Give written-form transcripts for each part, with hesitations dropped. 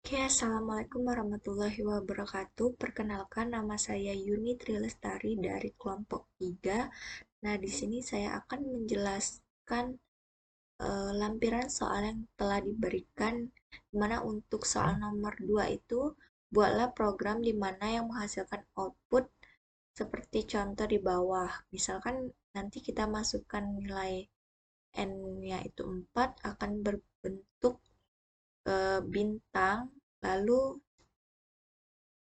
Oke, Assalamualaikum warahmatullahi wabarakatuh. Perkenalkan, nama saya Yuni Trilestari dari kelompok 3. Nah, di sini saya akan menjelaskan lampiran soal yang telah diberikan, di mana untuk soal nomor 2 itu, buatlah program di mana yang menghasilkan output seperti contoh di bawah. Misalkan nanti kita masukkan nilai N-nya itu 4, akan berbentuk bintang, lalu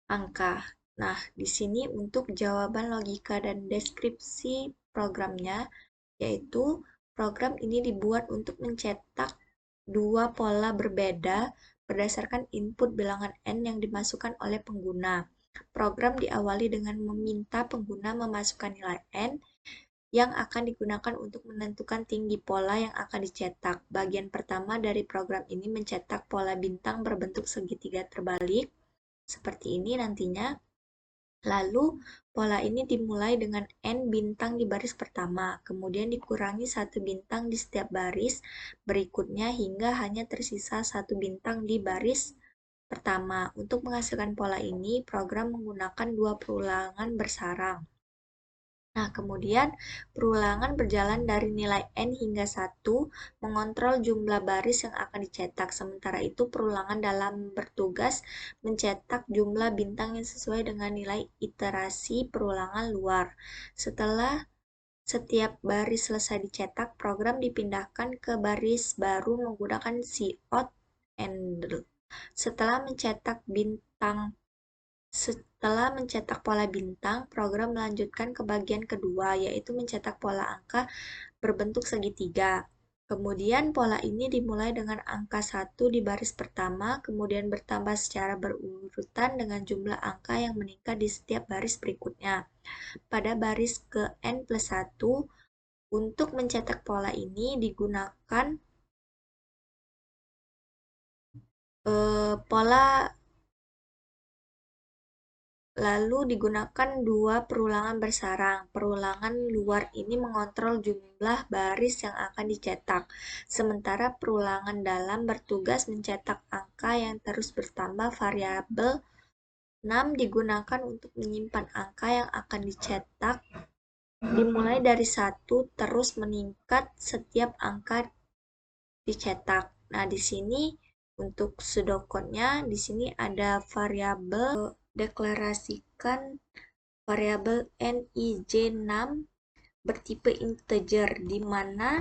angka. Nah, di sini untuk jawaban logika dan deskripsi programnya, yaitu program ini dibuat untuk mencetak dua pola berbeda berdasarkan input bilangan N yang dimasukkan oleh pengguna. Program diawali dengan meminta pengguna memasukkan nilai N yang akan digunakan untuk menentukan tinggi pola yang akan dicetak. Bagian pertama dari program ini mencetak pola bintang berbentuk segitiga terbalik, seperti ini nantinya. Lalu, pola ini dimulai dengan N bintang di baris pertama, kemudian dikurangi 1 bintang di setiap baris berikutnya hingga hanya tersisa 1 bintang di baris pertama. Untuk menghasilkan pola ini, program menggunakan 2 perulangan bersarang. Nah, kemudian perulangan berjalan dari nilai N hingga 1, mengontrol jumlah baris yang akan dicetak. Sementara itu, perulangan dalam bertugas mencetak jumlah bintang yang sesuai dengan nilai iterasi perulangan luar. Setelah setiap baris selesai dicetak, program dipindahkan ke baris baru menggunakan cout handle. Setelah mencetak pola bintang, program melanjutkan ke bagian kedua, yaitu mencetak pola angka berbentuk segitiga. Kemudian pola ini dimulai dengan angka 1 di baris pertama, kemudian bertambah secara berurutan dengan jumlah angka yang meningkat di setiap baris berikutnya. Pada baris ke N plus 1, untuk mencetak pola ini digunakan pola Lalu digunakan 2 perulangan bersarang. Perulangan luar ini mengontrol jumlah baris yang akan dicetak, sementara perulangan dalam bertugas mencetak angka yang terus bertambah. Variabel 6 digunakan untuk menyimpan angka yang akan dicetak, dimulai dari 1 terus meningkat setiap angka dicetak. Nah, di sini untuk pseudocode-nya, di sini ada variabel deklarasikan variabel nij6 bertipe integer, di mana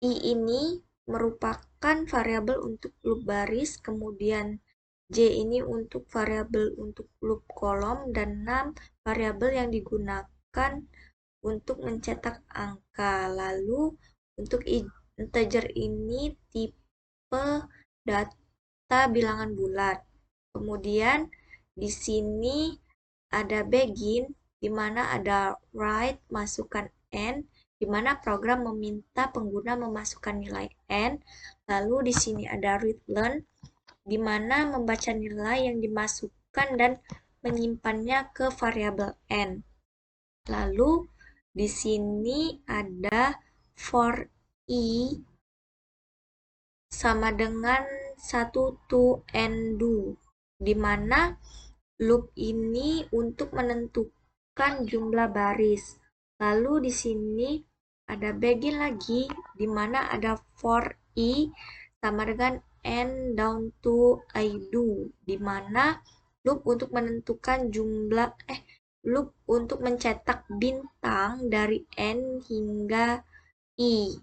i ini merupakan variabel untuk loop baris, kemudian j ini untuk variabel untuk loop kolom, dan 6 variabel yang digunakan untuk mencetak angka. Lalu untuk integer ini tipe data bilangan bulat. Kemudian di sini ada begin, di mana ada write, masukkan N, di mana program meminta pengguna memasukkan nilai N. Lalu di sini ada read learn, di mana membaca nilai yang dimasukkan dan menyimpannya ke variabel N. Lalu di sini ada for i sama dengan 1 to n do, di mana loop ini untuk menentukan jumlah baris. Lalu di sini ada begin lagi, di mana ada for i sama dengan n down to I do, di mana loop untuk menentukan loop untuk mencetak bintang dari n hingga i.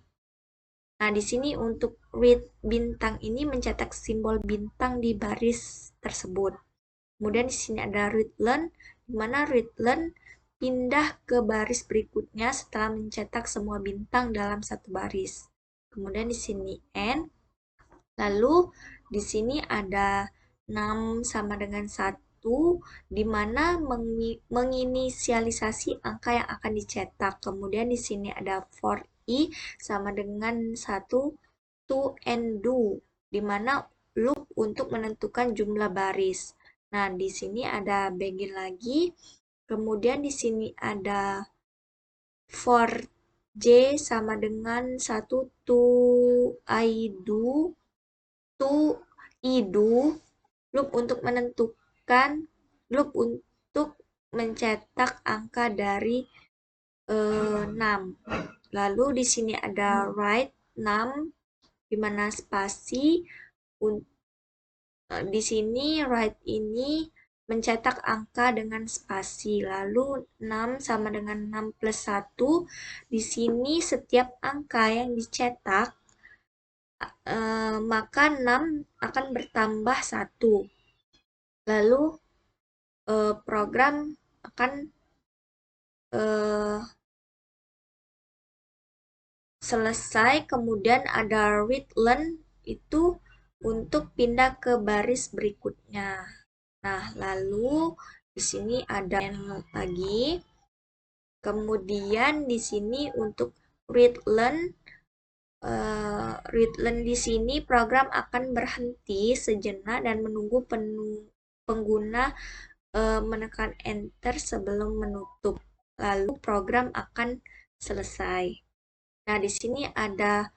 Nah, di sini untuk read bintang ini mencetak simbol bintang di baris tersebut. Kemudian di sini ada read learn, di mana read learn pindah ke baris berikutnya setelah mencetak semua bintang dalam satu baris. Kemudian di sini n. Lalu di sini ada 6 sama dengan 1, di mana menginisialisasi angka yang akan dicetak. Kemudian di sini ada for i sama dengan 1 to n do, di mana loop untuk menentukan jumlah baris. Nah, di sini ada begin lagi. Kemudian di sini ada for J sama dengan 1 to I-do, to I-do, loop untuk menentukan, loop untuk mencetak angka dari 6. Lalu di sini ada write 6, di mana spasi. Di sini write ini mencetak angka dengan spasi. Lalu 6 sama dengan 6 plus 1. Di sini setiap angka yang dicetak, maka 6 akan bertambah 1. Lalu program akan selesai. Kemudian ada read learn, itu untuk pindah ke baris berikutnya. Nah, lalu di sini ada lagi. Kemudian di sini untuk read learn di sini program akan berhenti sejenak dan menunggu pengguna menekan enter sebelum menutup. Lalu program akan selesai. Nah, di sini ada.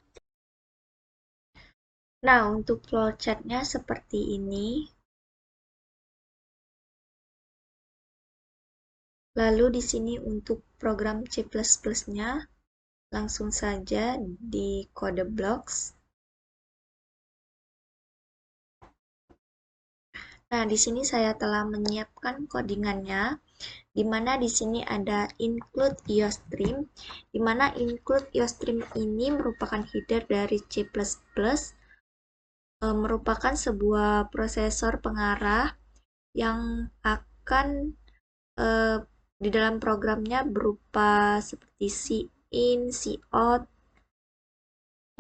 Nah, untuk flowchart-nya seperti ini. Lalu di sini untuk program C++-nya, langsung saja di kode blocks. Nah, di sini saya telah menyiapkan codingannya, di mana di sini ada include IOStream, di mana include IOStream ini merupakan header dari C++, merupakan sebuah prosesor pengarah yang akan di dalam programnya berupa seperti cin, cout.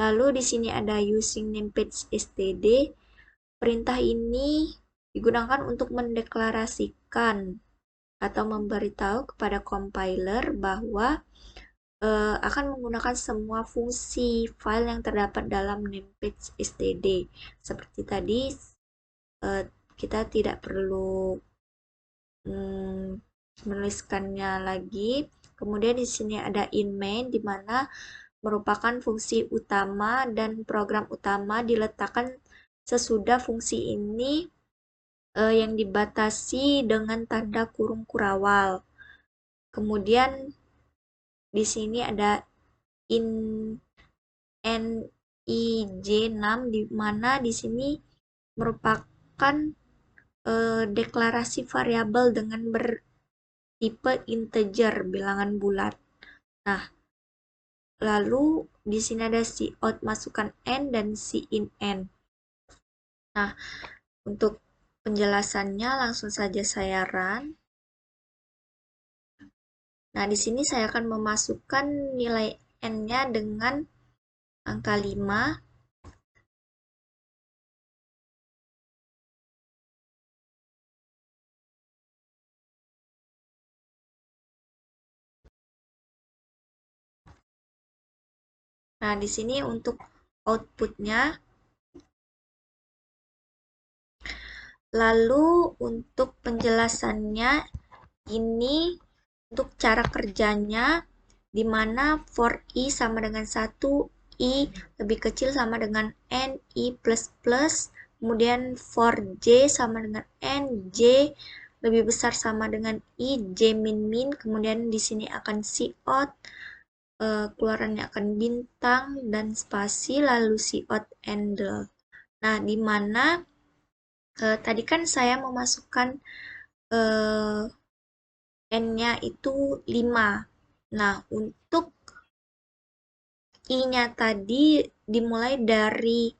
Lalu di sini ada using namepage std. Perintah ini digunakan untuk mendeklarasikan atau memberitahu kepada compiler bahwa akan menggunakan semua fungsi file yang terdapat dalam namepage std. Seperti tadi, kita tidak perlu menuliskannya lagi. Kemudian di sini ada in main, di mana merupakan fungsi utama dan program utama diletakkan sesudah fungsi ini yang dibatasi dengan tanda kurung kurawal. Kemudian di sini ada in nij6, di mana di sini merupakan deklarasi variabel dengan bertipe integer, bilangan bulat. Nah, lalu di sini ada cout masukkan n dan cin n. Nah, untuk penjelasannya langsung saja saya run. Nah, di sini saya akan memasukkan nilai n-nya dengan angka 5. Nah, di sini untuk outputnya. Lalu untuk penjelasannya, ini untuk cara kerjanya, di mana for i sama dengan 1, i lebih kecil sama dengan n, i plus plus, kemudian for j sama dengan n, j lebih besar sama dengan i, j min min, kemudian di sini akan cout, keluarannya akan bintang dan spasi, lalu cout handle. Nah, di mana tadi kan saya memasukkan n-nya itu 5. Nah, untuk i-nya tadi dimulai dari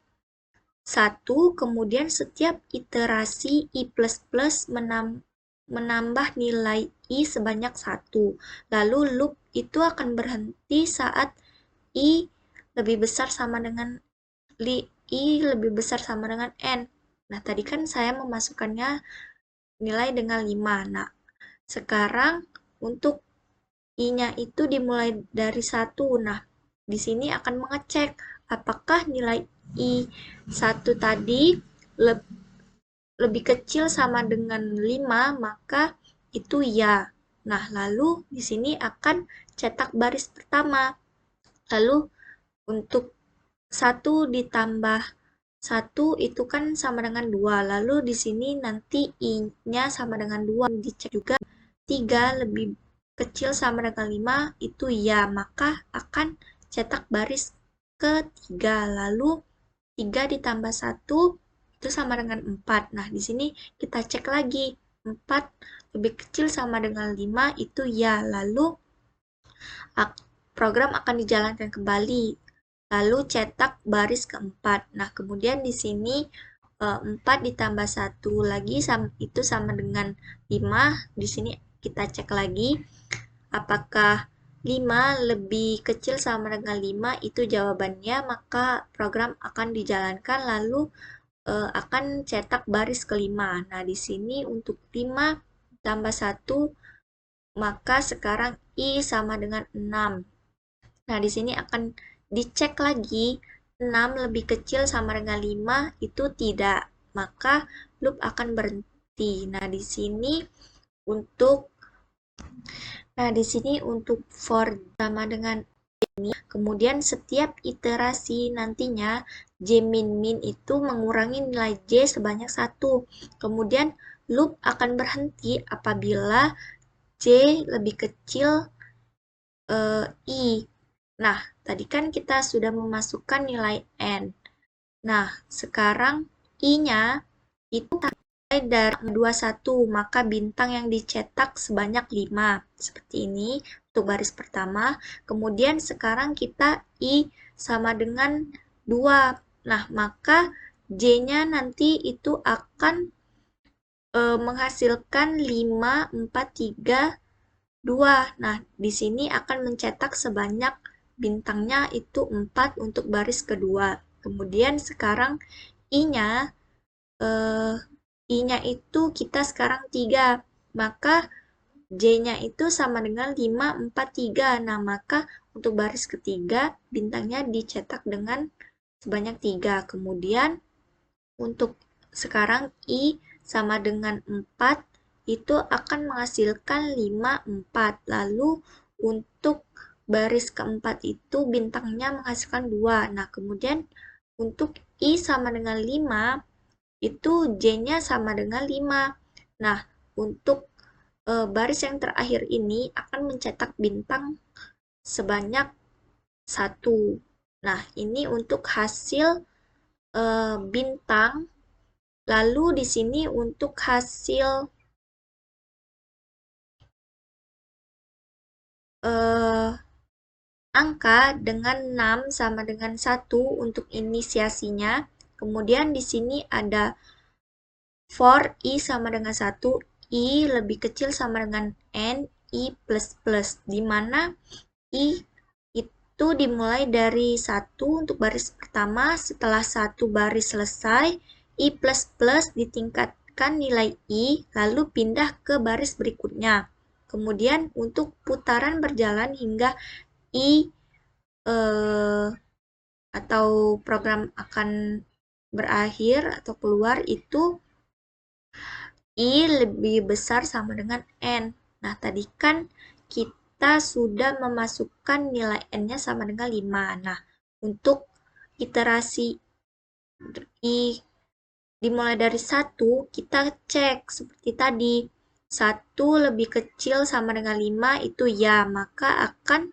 1, kemudian setiap iterasi i++ menambah nilai i sebanyak 1. Lalu loop itu akan berhenti saat i lebih besar sama dengan n. Nah, tadi kan saya memasukkannya nilai dengan 5. Nah, sekarang untuk i-nya itu dimulai dari 1. Nah, di sini akan mengecek apakah nilai i1 tadi lebih kecil sama dengan 5, maka itu ya. Nah, lalu di sini akan cetak baris pertama. Lalu untuk 1 ditambah 1 itu kan sama dengan 2. Lalu di sini nanti I-nya sama dengan 2. Dicek juga 3 lebih kecil sama dengan 5 itu ya, maka akan cetak baris ketiga. Lalu 3 ditambah 1 itu sama dengan 4. Nah, di sini kita cek lagi. 4 lebih kecil sama dengan 5 itu ya. Lalu program akan dijalankan kembali. Lalu cetak baris keempat. Nah, kemudian di sini 4 ditambah 1 lagi itu sama dengan 5. Di sini kita cek lagi apakah 5 lebih kecil sama dengan 5 itu jawabannya, maka program akan dijalankan lalu akan cetak baris kelima. Nah, di sini untuk 5 tambah 1 maka sekarang I sama dengan 6. Nah, di sini akan dicek lagi 6 lebih kecil sama dengan 5 itu tidak. Maka loop akan berhenti. Untuk Nah, di sini untuk for sama dengan ini, kemudian setiap iterasi nantinya J min min itu mengurangi nilai J sebanyak 1. Kemudian loop akan berhenti apabila J lebih kecil I. Nah, tadi kan kita sudah memasukkan nilai N. Nah, sekarang I-nya itu dari 21, maka bintang yang dicetak sebanyak 5. Seperti ini untuk baris pertama. Kemudian sekarang kita I sama dengan 2. Nah, maka J-nya nanti itu akan menghasilkan 5, 4, 3, 2. Nah, di sini akan mencetak sebanyak bintangnya itu 4 untuk baris kedua. Kemudian sekarang I-nya itu kita sekarang 3. Maka J-nya itu sama dengan 5, 4, 3. Nah, maka untuk baris ketiga bintangnya dicetak dengan sebanyak 3. Kemudian untuk sekarang I sama dengan 4 itu akan menghasilkan 5, 4. Lalu untuk baris keempat itu bintangnya menghasilkan 2. Nah, kemudian untuk I sama dengan 5 itu J-nya sama dengan 5. Nah, untuk baris yang terakhir ini akan mencetak bintang sebanyak 1. Nah, ini untuk hasil bintang. Lalu di sini untuk hasil angka dengan 6 sama dengan 1 untuk inisiasinya. Kemudian di sini ada for I sama dengan 1, I lebih kecil sama dengan N, I plus plus, di mana I itu dimulai dari 1 untuk baris pertama, setelah 1 baris selesai, I plus plus ditingkatkan nilai I, lalu pindah ke baris berikutnya. Kemudian untuk putaran berjalan hingga I atau program akan berakhir atau keluar itu I lebih besar sama dengan N. Nah, tadi kan kita sudah memasukkan nilai N-nya sama dengan 5. Nah, untuk iterasi I dimulai dari 1, kita cek seperti tadi. 1 lebih kecil sama dengan 5 itu ya, maka akan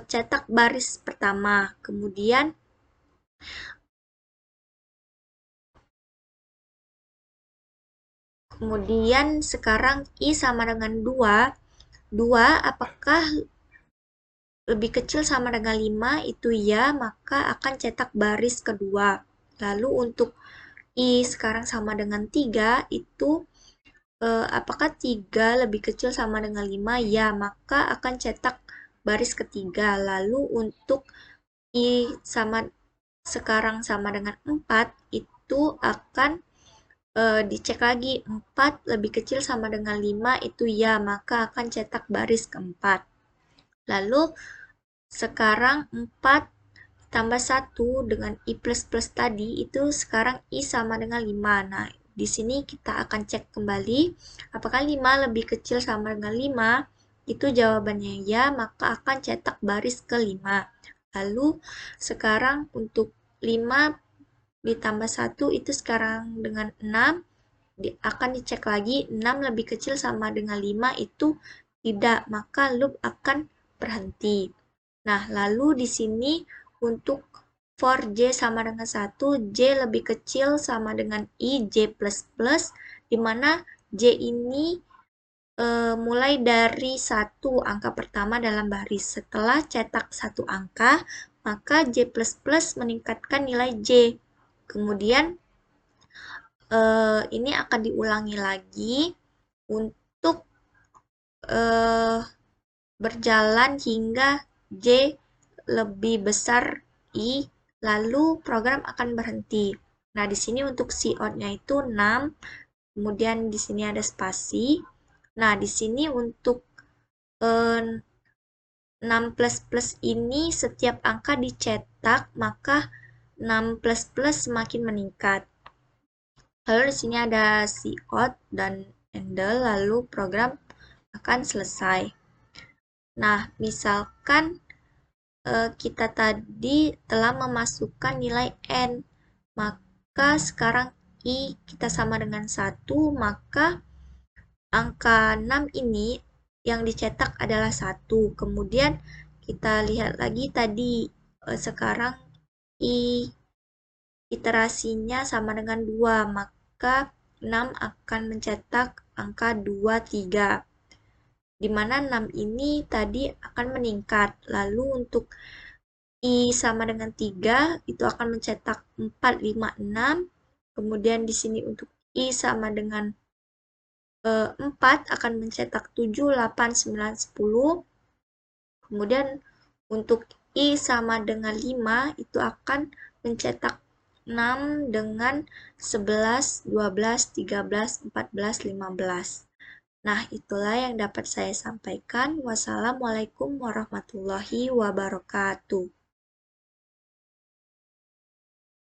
cetak baris pertama. Kemudian sekarang I sama dengan 2. 2 apakah lebih kecil sama dengan 5 itu ya, maka akan cetak baris kedua. Lalu untuk I sekarang sama dengan 3 itu apakah 3 lebih kecil sama dengan 5 ya, maka akan cetak baris ketiga. Lalu untuk I sekarang sama dengan 4 itu akan dicek lagi 4 lebih kecil sama dengan 5 itu ya, maka akan cetak baris keempat. Lalu sekarang 4 tambah 1 dengan I plus plus tadi itu sekarang I sama dengan 5. Nah, di sini kita akan cek kembali apakah 5 lebih kecil sama dengan 5. itu jawabannya ya, maka akan cetak baris ke-5. Lalu sekarang untuk 5 ditambah 1 itu sekarang dengan 6, akan dicek lagi 6 lebih kecil sama dengan 5 itu tidak, maka loop akan berhenti. Nah, lalu di sini untuk for J sama dengan 1, J lebih kecil sama dengan I, J++, di mana J ini mulai dari 1 angka pertama dalam baris. Setelah cetak 1 angka, maka J++ meningkatkan nilai J. Kemudian ini akan diulangi lagi untuk berjalan hingga J lebih besar I, lalu program akan berhenti. Nah, di sini untuk cout-nya itu 6, kemudian di sini ada spasi. Nah, di sini untuk 6++ ini setiap angka dicetak, maka 6++ semakin meningkat. Lalu di sini ada cout dan handle, lalu program akan selesai. Nah, misalkan kita tadi telah memasukkan nilai N, maka sekarang I kita sama dengan 1, maka angka 6 ini yang dicetak adalah 1. Kemudian kita lihat lagi tadi, sekarang I iterasinya sama dengan 2, maka 6 akan mencetak angka 2, 3. Di mana 6 ini tadi akan meningkat. Lalu untuk I sama dengan 3, itu akan mencetak 4, 5, 6. Kemudian di sini untuk I sama dengan 4 akan mencetak 7, 8, 9, 10. Kemudian untuk I sama dengan 5 itu akan mencetak 6 dengan 11, 12, 13, 14, 15. Nah, itulah yang dapat saya sampaikan. Wassalamualaikum warahmatullahi wabarakatuh.